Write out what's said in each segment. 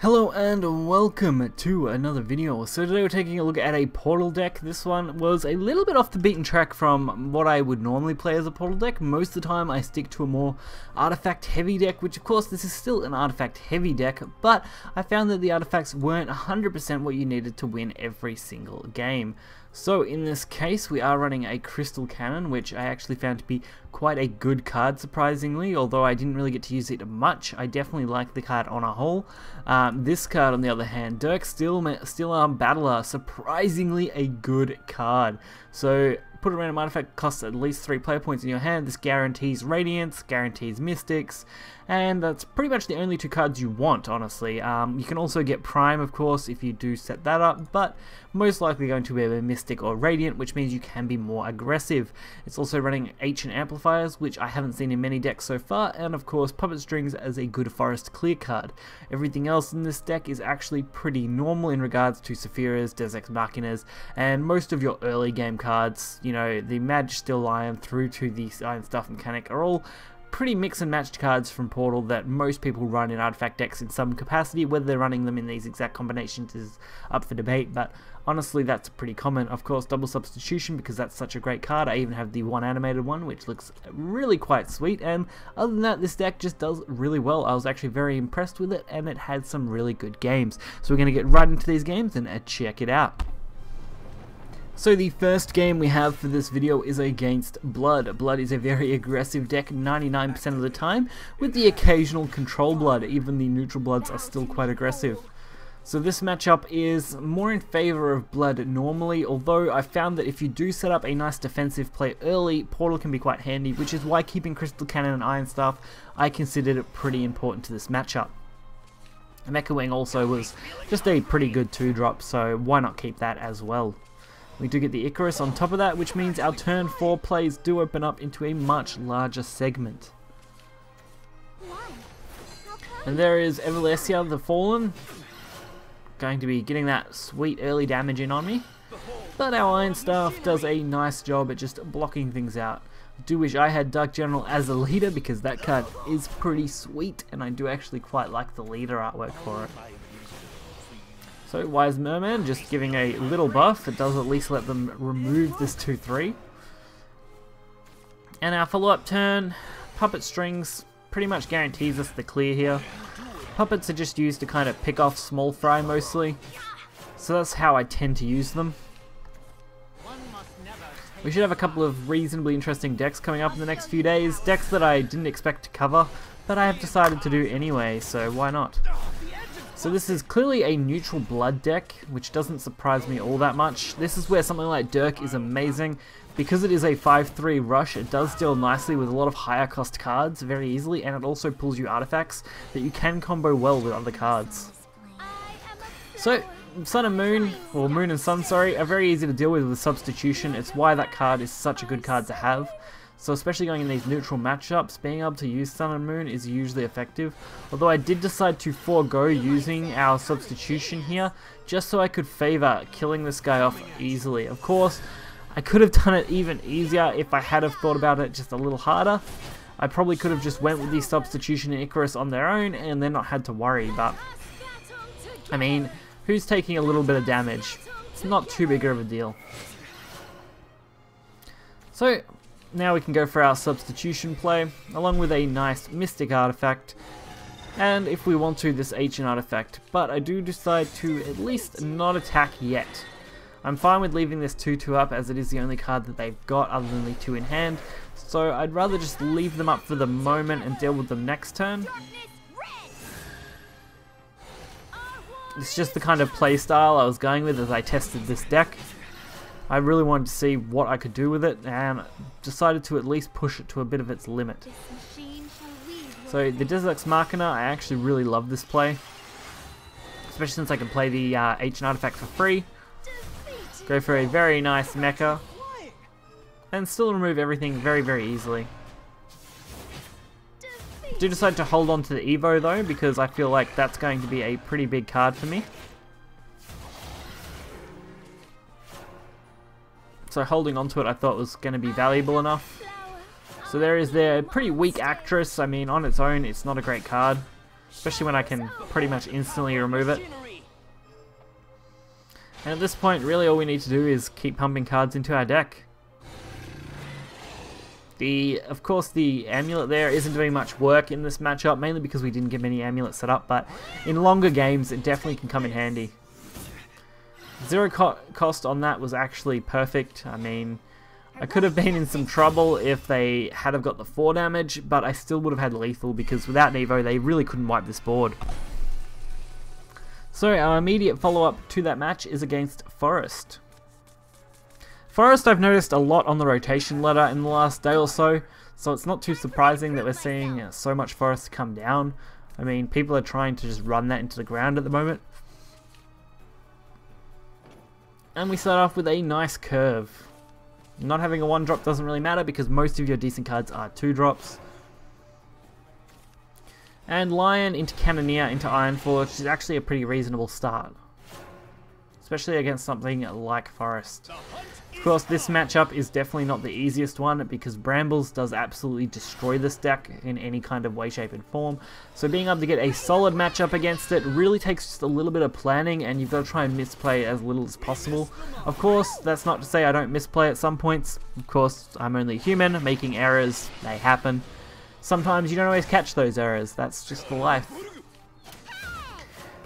Hello and welcome to another video. So today we're taking a look at a Portal deck. This one was a little bit off the beaten track from what I would normally play as a Portal deck. Most of the time I stick to a more artifact heavy deck, which of course this is still an artifact heavy deck, but I found that the artifacts weren't 100% what you needed to win every single game. So in this case we are running a Crystal Cannon, which I actually found to be quite a good card surprisingly, although I didn't really get to use it much. I definitely like the card on a whole. This card on the other hand, Steelarm Battler, surprisingly a good card. So put a random artifact, costs at least 3 player points in your hand. This guarantees Radiance, guarantees Mystics, and that's pretty much the only 2 cards you want, honestly. You can also get Prime, of course, if you do set that up, but most likely going to be a Mystic or Radiant, which means you can be more aggressive. It's also running Ancient Amplifiers, which I haven't seen in many decks so far, and of course Puppet Strings as a good Forest Clear card. Everything else in this deck is actually pretty normal in regards to Sephiras, Deus Ex Machinas, and most of your early game cards. You know, the Mage Steel Iron through to the Iron Stuff mechanic are all pretty mix and matched cards from Portal that most people run in artifact decks in some capacity. Whether they're running them in these exact combinations is up for debate, but honestly that's pretty common. Of course, double substitution, because that's such a great card. I even have the one animated one, which looks really quite sweet, and other than that, this deck just does really well. I was actually very impressed with it, and it had some really good games. So we're going to get right into these games and check it out. So the first game we have for this video is against Blood. Blood is a very aggressive deck 99% of the time, with the occasional control Blood. Even the neutral Bloods are still quite aggressive. So this matchup is more in favor of Blood normally, although I found that if you do set up a nice defensive play early, Portal can be quite handy, which is why keeping Crystal Cannon and Iron Staff, I considered it pretty important to this matchup. Mecha Wing also was just a pretty good 2-drop, so why not keep that as well. We do get the Icarus on top of that, which means our turn 4 plays do open up into a much larger segment. And there is Evalesia the Fallen, going to be getting that sweet early damage in on me. But our Iron Staff does a nice job at just blocking things out. I do wish I had Dark General as a leader, because that card is pretty sweet, and I do actually quite like the leader artwork for it. So Wise Merman just giving a little buff. It does at least let them remove this 2/3. And our follow-up turn, Puppet Strings pretty much guarantees us the clear here. Puppets are just used to kind of pick off small fry mostly, so that's how I tend to use them. We should have a couple of reasonably interesting decks coming up in the next few days. Decks that I didn't expect to cover, but I have decided to do anyway, so why not? So this is clearly a neutral Blood deck, which doesn't surprise me all that much. This is where something like Dirk is amazing. Because it is a 5/3 rush, it does deal nicely with a lot of higher cost cards very easily, and it also pulls you artifacts that you can combo well with other cards. So Sun and Moon, or Moon and Sun, sorry, are very easy to deal with substitution. It's why that card is such a good card to have. So especially going in these neutral matchups, being able to use Sun and Moon is usually effective. Although I did decide to forego using our substitution here, just so I could favor killing this guy off easily. Of course, I could have done it even easier if I had have thought about it just a little harder. I probably could have just went with the substitution and Icarus on their own and then not had to worry, but I mean, who's taking a little bit of damage? It's not too big of a deal. So now we can go for our substitution play, along with a nice Mystic artifact, and if we want to, this Ancient artifact, but I do decide to at least not attack yet. I'm fine with leaving this 2/2 up, as it is the only card that they've got other than the 2 in hand, so I'd rather just leave them up for the moment and deal with them next turn. It's just the kind of playstyle I was going with as I tested this deck. I really wanted to see what I could do with it, and decided to at least push it to a bit of its limit. So the Deus Ex Machina, I actually really love this play, especially since I can play the Ancient Artifact for free. Go for a very nice mecha, and still remove everything very, very easily. I do decide to hold on to the Evo though, because I feel like that's going to be a pretty big card for me. So holding onto it I thought was going to be valuable enough. So there is their pretty weak Actress. I mean, on its own it's not a great card. especially when I can pretty much instantly remove it. And at this point, really all we need to do is keep pumping cards into our deck. Of course, the amulet there isn't doing much work in this matchup, mainly because we didn't get many amulets set up, but in longer games, it definitely can come in handy. Zero cost on that was actually perfect. I mean, I could have been in some trouble if they had have got the 4 damage, but I still would have had lethal, because without an Evo, they really couldn't wipe this board. So our immediate follow-up to that match is against Forest. Forest I've noticed a lot on the rotation ladder in the last day or so it's not too surprising that we're seeing so much Forest come down. I mean, people are trying to just run that into the ground at the moment. And we start off with a nice curve. Not having a 1-drop doesn't really matter because most of your decent cards are 2-drops. And Lion into Cannoneer into Ironforge is actually a pretty reasonable start, especially against something like Forest. Of course, this matchup is definitely not the easiest one because Brambles does absolutely destroy this deck in any kind of way, shape and form. So being able to get a solid matchup against it really takes just a little bit of planning, and you've got to try and misplay as little as possible. Of course, that's not to say I don't misplay at some points. Of course, I'm only human, making errors, they happen. Sometimes you don't always catch those errors, that's just the life.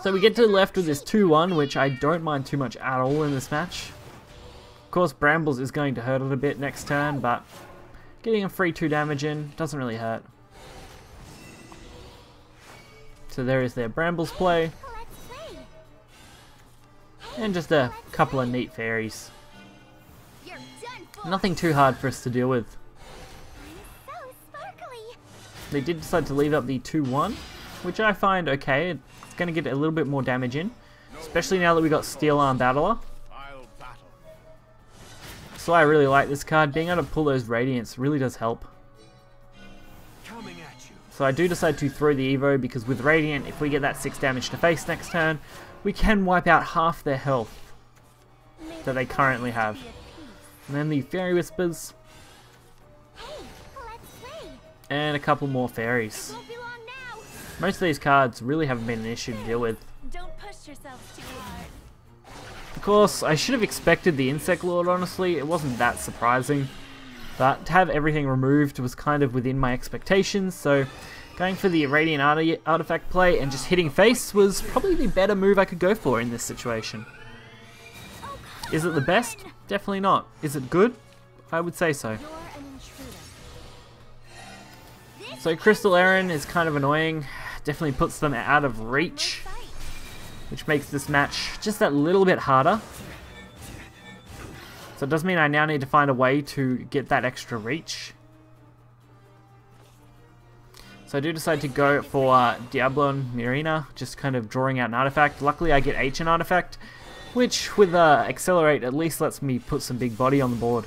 So we get to the left with this 2-1, which I don't mind too much at all in this match. Of course, Brambles is going to hurt it a bit next turn, but getting a free 2 damage in doesn't really hurt. So there is their Brambles play. And just a couple of neat fairies. Nothing too hard for us to deal with. They did decide to leave up the 2-1, which I find okay. It's going to get a little bit more damage in, especially now that we got Steelarm Battler. So I really like this card. Being able to pull those Radiants really does help. So I do decide to throw the Evo because with Radiant, if we get that 6 damage to face next turn, we can wipe out half their health that they currently have. And then the Fairy Whispers. And a couple more fairies. Most of these cards really haven't been an issue to deal with. Don't push yourself too hard. Of course, I should have expected the Insect Lord, honestly. It wasn't that surprising. But to have everything removed was kind of within my expectations, so going for the Radiant Artifact play and just hitting face was probably the better move I could go for in this situation. Is it the best? Definitely not. Is it good? I would say so. So Crystal Aaron is kind of annoying, definitely puts them out of reach, which makes this match just that little bit harder. So it does mean I now need to find a way to get that extra reach. So I do decide to go for Diablo and Mirina, just kind of drawing out an artifact. Luckily I get H an artifact, which with Accelerate at least lets me put some big body on the board.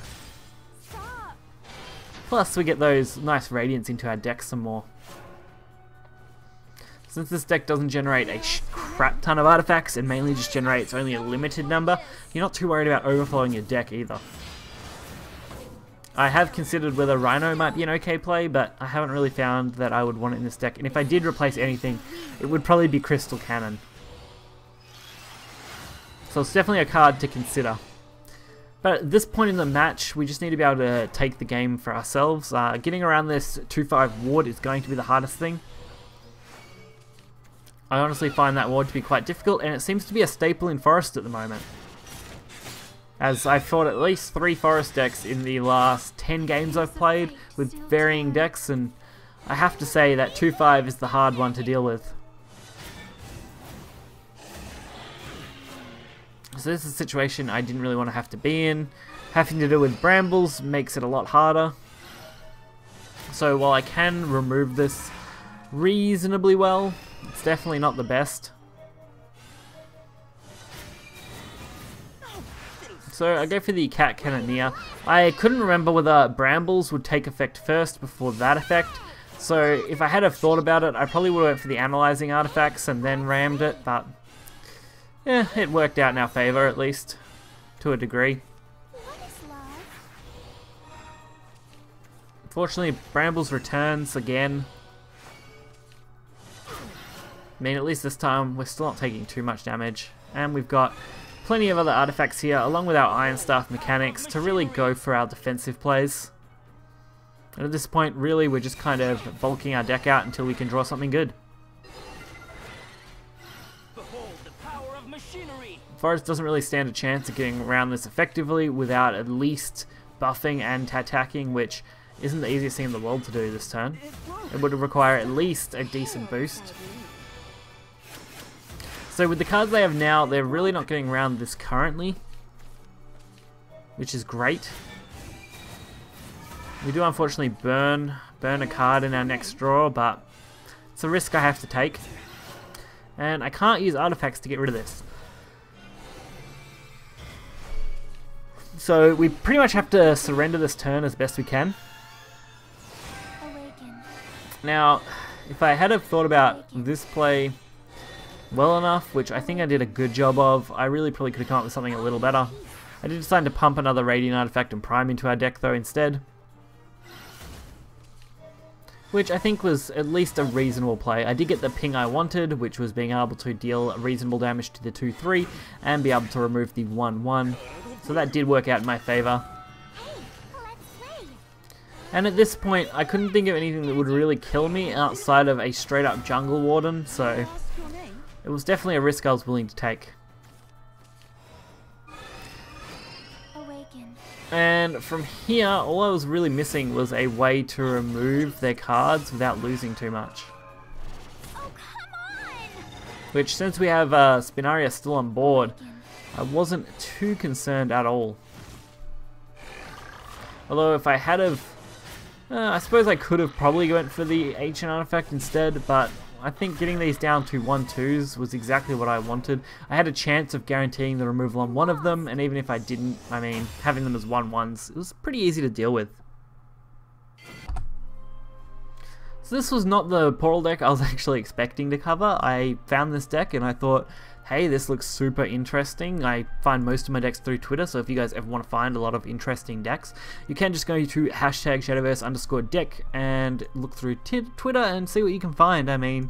Plus we get those nice Radiants into our deck some more. Since this deck doesn't generate a crap ton of artifacts, and mainly just generates only a limited number, you're not too worried about overflowing your deck either. I have considered whether Rhino might be an okay play, but I haven't really found that I would want it in this deck, and if I did replace anything, it would probably be Crystal Cannon. So it's definitely a card to consider. But at this point in the match, we just need to be able to take the game for ourselves. Getting around this 2-5 ward is going to be the hardest thing. I honestly find that ward to be quite difficult, and it seems to be a staple in Forest at the moment. As I've fought at least 3 Forest decks in the last 10 games I've played, with varying decks, and I have to say that 2-5 is the hard one to deal with. So this is a situation I didn't really want to have to be in. Having to do with Brambles makes it a lot harder. So while I can remove this reasonably well, it's definitely not the best. So I go for the Cat Cannoneer. I couldn't remember whether Brambles would take effect first before that effect. So if I had have thought about it, I probably would have went for the Analyzing Artifacts and then rammed it, but yeah, it worked out in our favour at least, to a degree. Unfortunately, Brambles returns again. mean, at least this time we're still not taking too much damage, and we've got plenty of other artifacts here, along with our Iron Staff mechanics, to really go for our defensive plays. And at this point, really, we're just kind of bulking our deck out until we can draw something good. Behold the power of machinery. Forest doesn't really stand a chance of getting around this effectively without at least buffing and attacking, which isn't the easiest thing in the world to do this turn. It would require at least a decent boost. So with the cards they have now, they're really not getting around this currently, which is great. We do unfortunately burn a card in our next draw, but it's a risk I have to take. And I can't use artifacts to get rid of this. So we pretty much have to surrender this turn as best we can. Awaken. Now, if I had have thought about this play well enough, which I think I did a good job of, I really probably could have come up with something a little better. I did decide to pump another Radiant Artifact and Prime into our deck though instead, which I think was at least a reasonable play. I did get the ping I wanted, which was being able to deal reasonable damage to the 2-3 and be able to remove the 1-1, so that did work out in my favour. And at this point, I couldn't think of anything that would really kill me outside of a straight up Jungle Warden, so it was definitely a risk I was willing to take. Awaken. And from here, all I was really missing was a way to remove their cards without losing too much. Oh, come on! Which, since we have Spinaria still on board, I wasn't too concerned at all. Although if I had have, I suppose I could have probably went for the Ancient Artifact instead, but I think getting these down to 1-2s was exactly what I wanted. I had a chance of guaranteeing the removal on one of them, and even if I didn't, I mean, having them as 1-1s, it was pretty easy to deal with. So this was not the Portal deck I was actually expecting to cover. I found this deck and I thought, hey, this looks super interesting. I find most of my decks through Twitter, so if you guys ever want to find a lot of interesting decks, you can just go to #Shadowverse_deck and look through Twitter and see what you can find. I mean,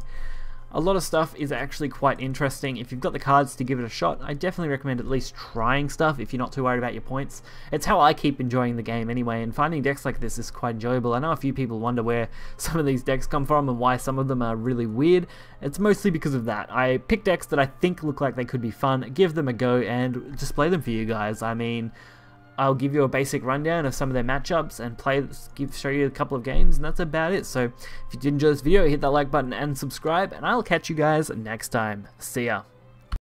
a lot of stuff is actually quite interesting. If you've got the cards to give it a shot, I definitely recommend at least trying stuff if you're not too worried about your points. It's how I keep enjoying the game anyway, and finding decks like this is quite enjoyable. I know a few people wonder where some of these decks come from and why some of them are really weird. It's mostly because of that. I pick decks that I think look like they could be fun, give them a go, and display them for you guys. I mean, I'll give you a basic rundown of some of their matchups and show you a couple of games, and that's about it. So if you did enjoy this video, hit that like button and subscribe, and I'll catch you guys next time. See ya.